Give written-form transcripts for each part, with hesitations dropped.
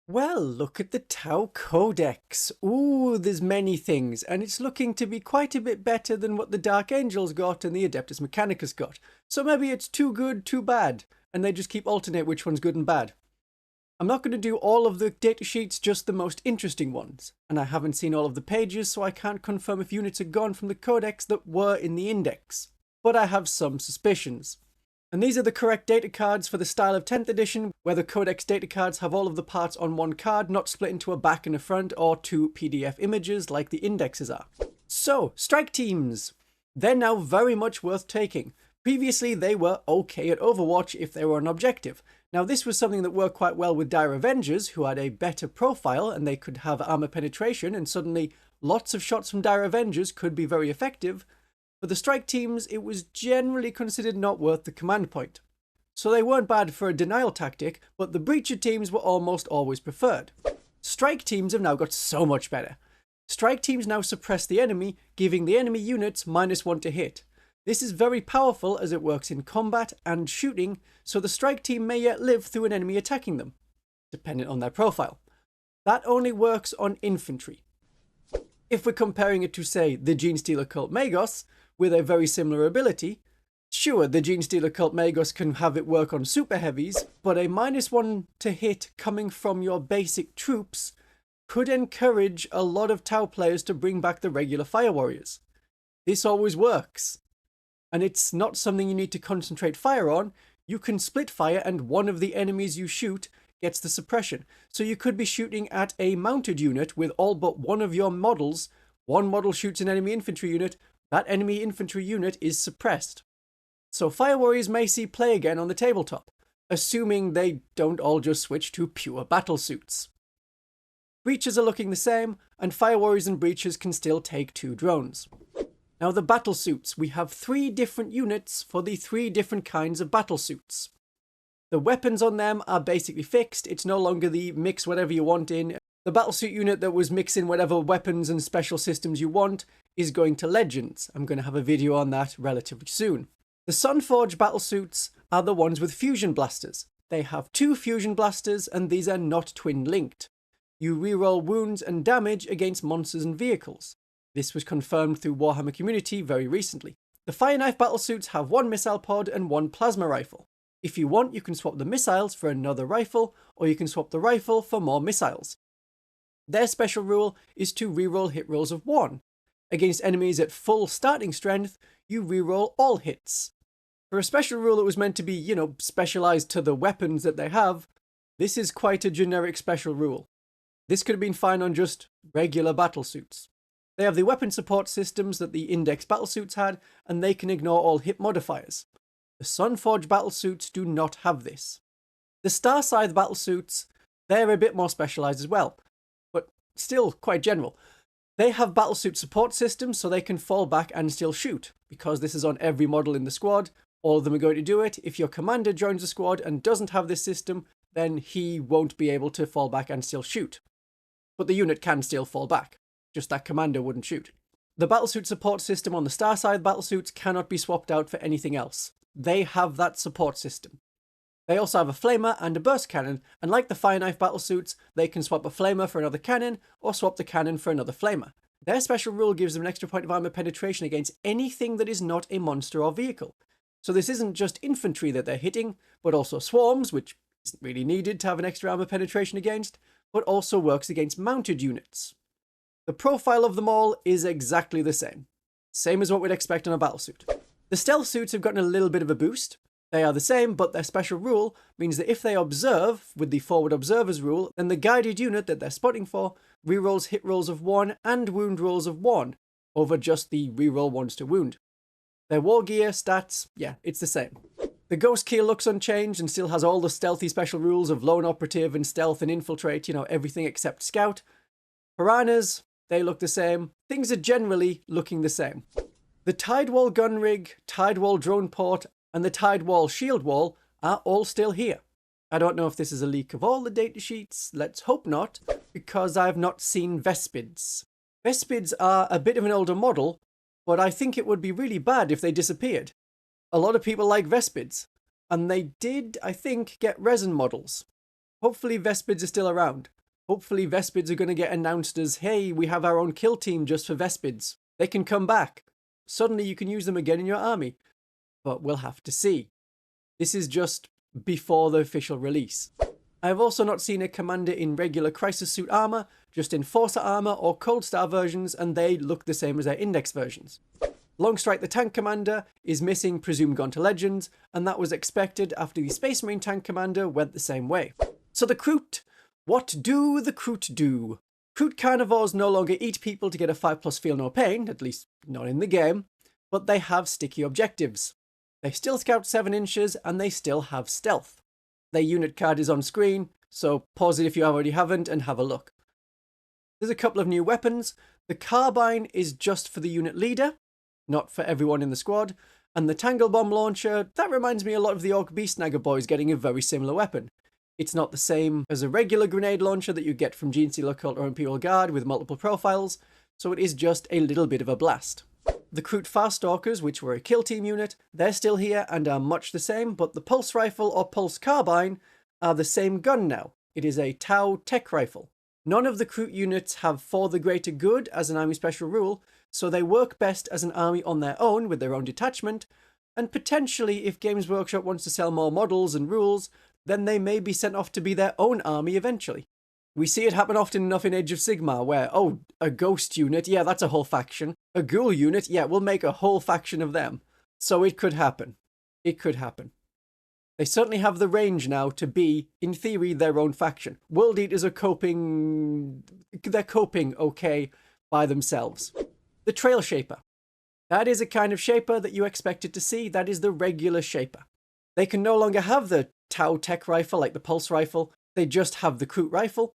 Well, look at the Tau Codex. Ooh, there's many things, and it's looking to be quite a bit better than what the Dark Angels got and the Adeptus Mechanicus got. So maybe it's too good, too bad, and they just keep alternate which one's good and bad. I'm not going to do all of the datasheets, just the most interesting ones, and I haven't seen all of the pages, so I can't confirm if units are gone from the Codex that were in the index. But I have some suspicions. And these are the correct data cards for the style of 10th edition, where the Codex data cards have all of the parts on one card, not split into a back and a front or two PDF images like the indexes are. So, strike teams! They're now very much worth taking. Previously, they were okay at Overwatch if they were an objective. Now, this was something that worked quite well with Dire Avengers, who had a better profile and they could have armor penetration, and suddenly lots of shots from Dire Avengers could be very effective. For the strike teams, it was generally considered not worth the command point. So they weren't bad for a denial tactic, but the breacher teams were almost always preferred. Strike teams have now got so much better. Strike teams now suppress the enemy, giving the enemy units -1 to hit. This is very powerful as it works in combat and shooting, so the strike team may yet live through an enemy attacking them, dependent on their profile. That only works on infantry. If we're comparing it to, say, the Genestealer Cult Magos, with a very similar ability, sure, the Genestealer Cult Magos can have it work on super heavies, but a -1 to hit coming from your basic troops could encourage a lot of Tau players to bring back the regular Fire Warriors. This always works. And it's not something you need to concentrate fire on. You can split fire and one of the enemies you shoot gets the suppression. So you could be shooting at a mounted unit with all but one of your models. One model shoots an enemy infantry unit. That enemy infantry unit is suppressed. So Fire Warriors may see play again on the tabletop, assuming they don't all just switch to pure battlesuits. Breachers are looking the same, and Fire Warriors and Breachers can still take 2 drones. Now the battlesuits, we have 3 different units for the 3 different kinds of battlesuits. The weapons on them are basically fixed. It's no longer the mix whatever you want in. The battlesuit unit that was mixing whatever weapons and special systems you want is going to Legends. I'm going to have a video on that relatively soon. The Sunforged battlesuits are the ones with fusion blasters. They have 2 fusion blasters and these are not twin linked. You reroll wounds and damage against monsters and vehicles. This was confirmed through Warhammer Community very recently. The Fire Knife battlesuits have 1 missile pod and 1 plasma rifle. If you want, you can swap the missiles for another rifle, or you can swap the rifle for more missiles. Their special rule is to reroll hit rolls of 1. Against enemies at full starting strength, you reroll all hits. For a special rule that was meant to be, specialized to the weapons that they have, this is quite a generic special rule. This could have been fine on just regular battlesuits. They have the weapon support systems that the Index battlesuits had, and they can ignore all hit modifiers. The Sunforged battlesuits do not have this. The Star Scythe battlesuits, they're a bit more specialized as well, but still quite general. They have battlesuit support systems so they can fall back and still shoot. Because this is on every model in the squad, all of them are going to do it. If your commander joins the squad and doesn't have this system, then he won't be able to fall back and still shoot. But the unit can still fall back. Just that commander wouldn't shoot. The battlesuit support system on the Star Scythe battlesuits cannot be swapped out for anything else. They have that support system. They also have a flamer and a burst cannon, and like the Fire Knife battlesuits, they can swap a flamer for another cannon, or swap the cannon for another flamer. Their special rule gives them an extra point of armor penetration against anything that is not a monster or vehicle. So this isn't just infantry that they're hitting, but also swarms, which isn't really needed to have an extra armor penetration against, but also works against mounted units. The profile of them all is exactly the same. Same as what we'd expect on a battlesuit. The stealth suits have gotten a little bit of a boost. They are the same, but their special rule means that if they observe, with the forward observers rule, then the guided unit that they're spotting for rerolls hit rolls of 1 and wound rolls of 1, over just the reroll ones to wound. Their war gear, stats, yeah, it's the same. The Ghost Keel looks unchanged and still has all the stealthy special rules of lone operative and stealth and infiltrate, everything except scout. Piranhas, they look the same. Things are generally looking the same. The Tidewall gun rig, Tidewall drone port, and the Tidewall shield wall are all still here. I don't know if this is a leak of all the datasheets, let's hope not, because I have not seen Vespids. Vespids are a bit of an older model, but I think it would be really bad if they disappeared. A lot of people like Vespids, and they did, I think, get resin models. Hopefully Vespids are still around. Hopefully Vespids are going to get announced as, hey, we have our own kill team just for Vespids. They can come back. Suddenly you can use them again in your army. But we'll have to see. This is just before the official release. I have also not seen a commander in regular Crisis Suit armor, just in Forcer armor or Cold Star versions, and they look the same as their Index versions. Longstrike the Tank Commander is missing, presumed gone to Legends, and that was expected after the Space Marine Tank Commander went the same way. So the Kroot. What do the Kroot do? Kroot carnivores no longer eat people to get a 5+ feel no pain, at least not in the game, but they have sticky objectives. They still scout 7 inches and they still have stealth. Their unit card is on screen, so pause it if you already haven't and have a look. There's a couple of new weapons. The Carbine is just for the unit leader, not for everyone in the squad, and the Tangle Bomb Launcher, that reminds me a lot of the Orc Beastnagger boys getting a very similar weapon. It's not the same as a regular grenade launcher that you get from Genestealer Cult or Imperial Guard with multiple profiles, so it is just a little bit of a blast. The Kroot Farstalkers, which were a kill team unit, they're still here and are much the same, but the Pulse Rifle or Pulse Carbine are the same gun now. It is a Tau Tech Rifle. None of the Kroot units have For the Greater Good as an army special rule, so they work best as an army on their own with their own detachment, and potentially if Games Workshop wants to sell more models and rules, then they may be sent off to be their own army eventually. We see it happen often enough in Age of Sigmar where, oh, a ghost unit, yeah, that's a whole faction. A ghoul unit, yeah, we'll make a whole faction of them. So it could happen. It could happen. They certainly have the range now to be, in theory, their own faction. World Eaters are coping... they're coping okay by themselves. The Trail Shaper. That is a kind of Shaper that you expected to see. That is the regular Shaper. They can no longer have the Tau Tech Rifle like the Pulse Rifle. They just have the Kroot Rifle.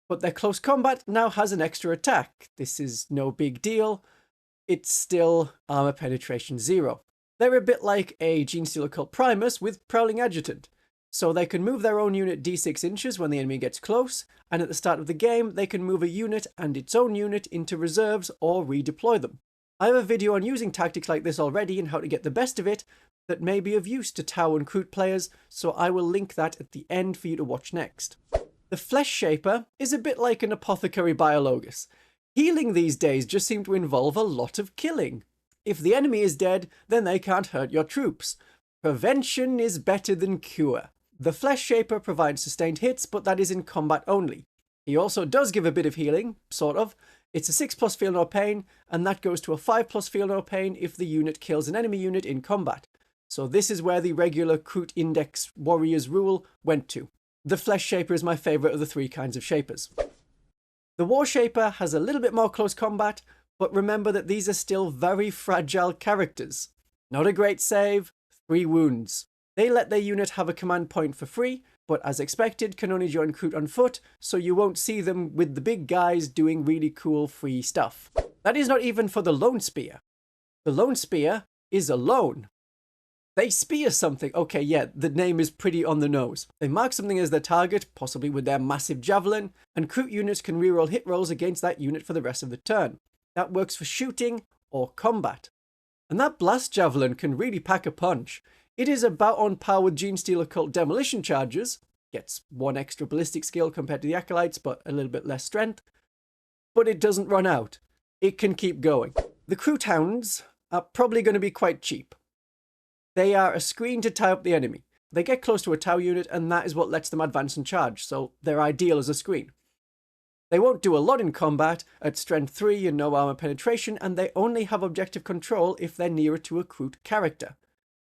But their close combat now has an extra attack. This is no big deal. It's still armor penetration 0. They're a bit like a Genestealer Cult Primus with Prowling Adjutant. So they can move their own unit d6 inches when the enemy gets close, and at the start of the game they can move a unit and its own unit into reserves or redeploy them. I have a video on using tactics like this already and how to get the best of it that may be of use to Tau and Kroot players, so I will link that at the end for you to watch next. The Flesh Shaper is a bit like an Apothecary Biologus. Healing these days just seem to involve a lot of killing. If the enemy is dead, then they can't hurt your troops. Prevention is better than cure. The Flesh Shaper provides sustained hits, but that is in combat only. He also does give a bit of healing, sort of. It's a 6+ feel no pain, and that goes to a 5+ feel no pain if the unit kills an enemy unit in combat. So this is where the regular Kroot Index Warriors rule went to. The Flesh Shaper is my favourite of the 3 kinds of Shapers. The War Shaper has a little bit more close combat, but remember that these are still very fragile characters. Not a great save, 3 wounds. They let their unit have a command point for free, but as expected can only join Kroot on foot, so you won't see them with the big guys doing really cool free stuff. That is not even for the Lone Spear. The Lone Spear is alone. They spear something. Okay, yeah, the name is pretty on the nose. They mark something as their target, possibly with their massive javelin, and Kroot units can reroll hit rolls against that unit for the rest of the turn. That works for shooting or combat. And that blast javelin can really pack a punch. It is about on par with Genestealer Cult Demolition Charges. Gets 1 extra ballistic skill compared to the Acolytes, but a little bit less strength. But it doesn't run out. It can keep going. The Kroot Hounds are probably going to be quite cheap. They are a screen to tie up the enemy. They get close to a Tau unit, and that is what lets them advance and charge, so they're ideal as a screen. They won't do a lot in combat at strength 3 and no armor penetration, and they only have objective control if they're nearer to a Kroot character.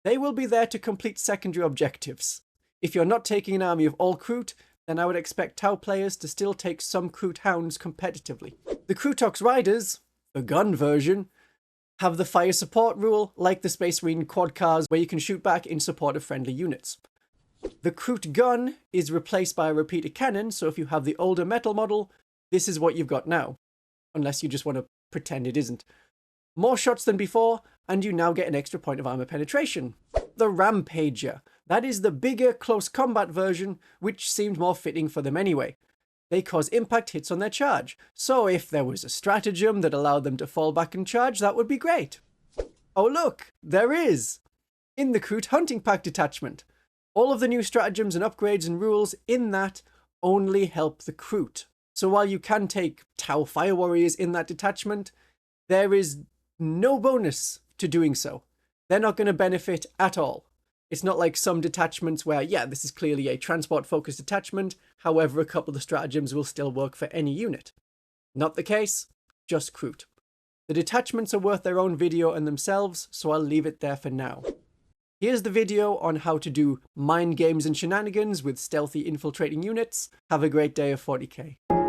They will be there to complete secondary objectives. If you're not taking an army of all Kroot, then I would expect Tau players to still take some Kroot Hounds competitively. The Krootox Riders, the gun version, have the fire support rule like the Space Marine quad cars where you can shoot back in support of friendly units. The Kroot gun is replaced by a repeater cannon, so if you have the older metal model, this is what you've got now, unless you just want to pretend it isn't. More shots than before, and you now get an extra point of armor penetration. The Rampager, that is the bigger close combat version, which seemed more fitting for them anyway. They cause impact hits on their charge, so if there was a stratagem that allowed them to fall back and charge, that would be great. Oh look, there is! In the Kroot Hunting Pack detachment. All of the new stratagems and upgrades and rules in that only help the Kroot. So while you can take Tau Fire Warriors in that detachment, there is no bonus to doing so. They're not going to benefit at all. It's not like some detachments where, yeah, this is clearly a transport-focused detachment, however a couple of the stratagems will still work for any unit. Not the case, just Kroot. The detachments are worth their own video in themselves, so I'll leave it there for now. Here's the video on how to do mind games and shenanigans with stealthy infiltrating units. Have a great day of 40k.